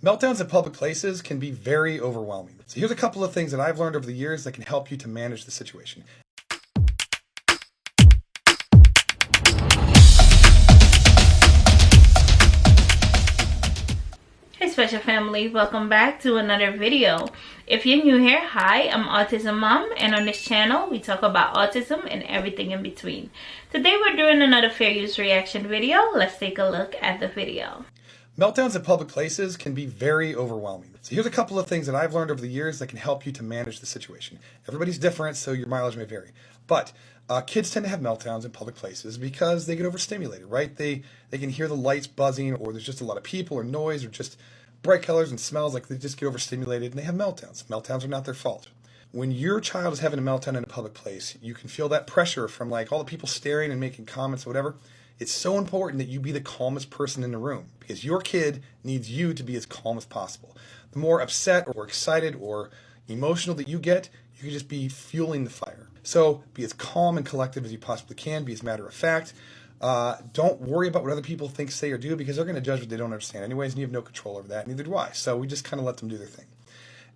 Meltdowns in public places can be very overwhelming. So here's a couple of things that I've learned over the years that can help you to manage the situation. Hey special family, welcome back to another video. If you're new here, hi, I'm Autism Mom, and on this channel we talk about autism and everything in between. Today we're doing another fair use reaction video. Let's take a look at the video. Meltdowns in public places can be very overwhelming. So here's a couple of things that I've learned over the years that can help you to manage the situation. Everybody's different, so your mileage may vary. But kids tend to have meltdowns in public places because they get overstimulated, right? They can hear the lights buzzing, or there's just a lot of people or noise or just bright colors and smells, like they just get overstimulated and they have meltdowns. Meltdowns are not their fault. When your child is having a meltdown in a public place, you can feel that pressure from like all the people staring and making comments or whatever. It's so important that you be the calmest person in the room because your kid needs you to be as calm as possible. The more upset or excited or emotional that you get, you can just be fueling the fire. So be as calm and collective as you possibly can. Be as matter of fact. Don't worry about what other people think, say, or do because they're going to judge what they don't understand anyways, and you have no control over that. Neither do I. So we just kind of let them do their thing.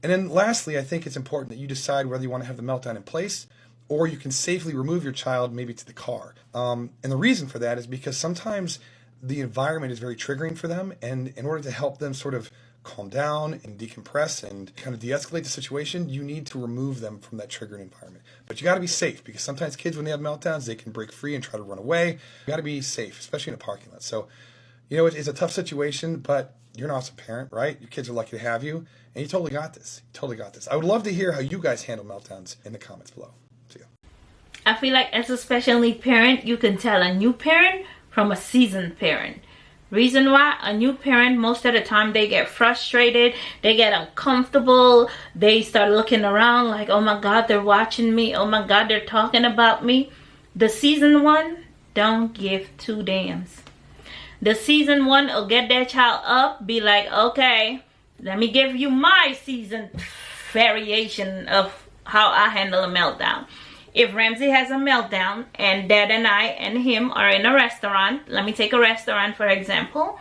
And then lastly, I think it's important that you decide whether you want to have the meltdown in place or you can safely remove your child maybe to the car. And the reason for that is because sometimes the environment is very triggering for them, and in order to help them sort of calm down and decompress and kind of de-escalate the situation, you need to remove them from that triggering environment. But you got to be safe because sometimes kids, when they have meltdowns, they can break free and try to run away. You got to be safe, especially in a parking lot. So, you know, it's a tough situation, but you're an awesome parent, right? Your kids are lucky to have you, and you totally got this. You totally got this. I would love to hear how you guys handle meltdowns in the comments below. See ya. I feel like as a special need parent, you can tell a new parent from a seasoned parent. Reason why? A new parent, most of the time they get frustrated, they get uncomfortable, they start looking around like, oh my God, they're watching me, oh my God, they're talking about me. The seasoned one don't give two damns. The seasoned one will get their child up, be like, okay, let me give you my seasoned variation of how I handle a meltdown. If Ramsey has a meltdown and Dad and I and him are in a restaurant, let me take a restaurant for example.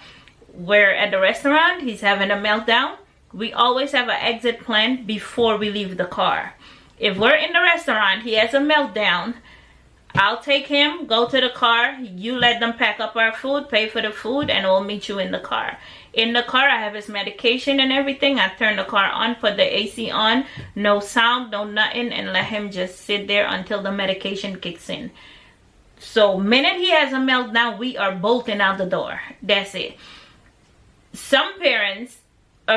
We're at the restaurant, he's having a meltdown. We always have an exit plan before we leave the car. If we're in the restaurant, he has a meltdown, I'll take him, go to the car, you let them pack up our food, pay for the food, and we'll meet you in the car. In the car, I have his medication and everything. I turn the car on, put the AC on, no sound, no nothing, and let him just sit there until the medication kicks in. So, minute he has a meltdown, we are bolting out the door. That's it. Some parents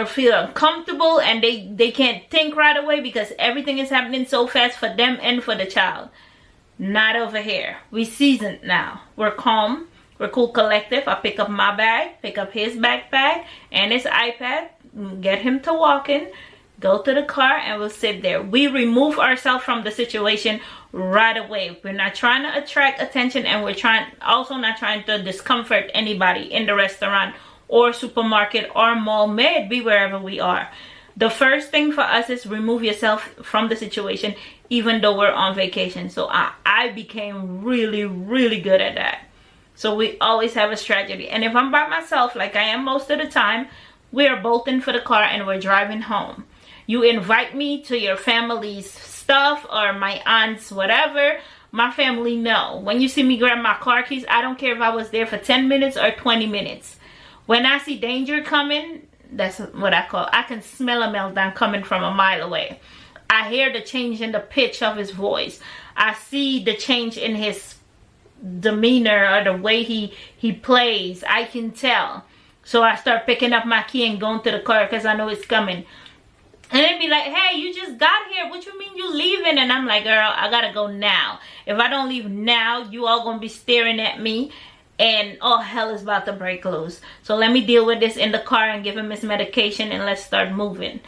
feel uncomfortable and they can't think right away because everything is happening so fast for them and for the child. Not over here. We seasoned now. We're calm. We're cool collective. I pick up my bag, pick up his backpack and his iPad, get him to walking, go to the car, and we'll sit there. We remove ourselves from the situation right away. We're not trying to attract attention, and we're also not trying to discomfort anybody in the restaurant or supermarket or mall, may it be wherever we are. The first thing for us is remove yourself from the situation, even though we're on vacation. So I became really, really good at that. So we always have a strategy. And if I'm by myself, like I am most of the time, we're bolting for the car and we're driving home. You invite me to your family's stuff or my aunt's whatever, my family know. When you see me grab my car keys, I don't care if I was there for 10 minutes or 20 minutes. When I see danger coming, that's what I call, I can smell a meltdown coming from a mile away. I hear the change in the pitch of his voice. I see the change in his demeanor or the way he plays. I can tell. So I start picking up my key and going to the car because I know it's coming. And they'd be like, hey, you just got here. What you mean you leaving? And I'm like, girl, I gotta go now. If I don't leave now, you all gonna be staring at me and all hell is about to break loose. So let me deal with this in the car and give him his medication and let's start moving.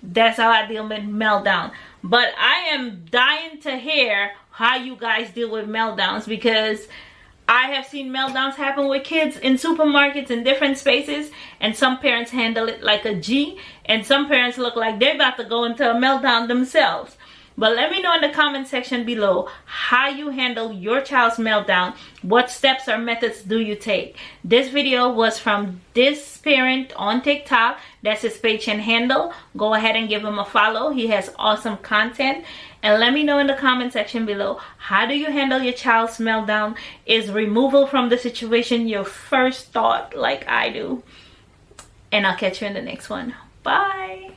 That's how I deal with meltdown. But I am dying to hear how you guys deal with meltdowns, because I have seen meltdowns happen with kids in supermarkets in different spaces, and some parents handle it like a G, and some parents look like they're about to go into a meltdown themselves. But let me know in the comment section below how you handle your child's meltdown. What steps or methods do you take? This video was from this parent on TikTok. That's his page and handle. Go ahead and give him a follow. He has awesome content. And let me know in the comment section below, how do you handle your child's meltdown? Is removal from the situation your first thought, like I do? And I'll catch you in the next one. Bye.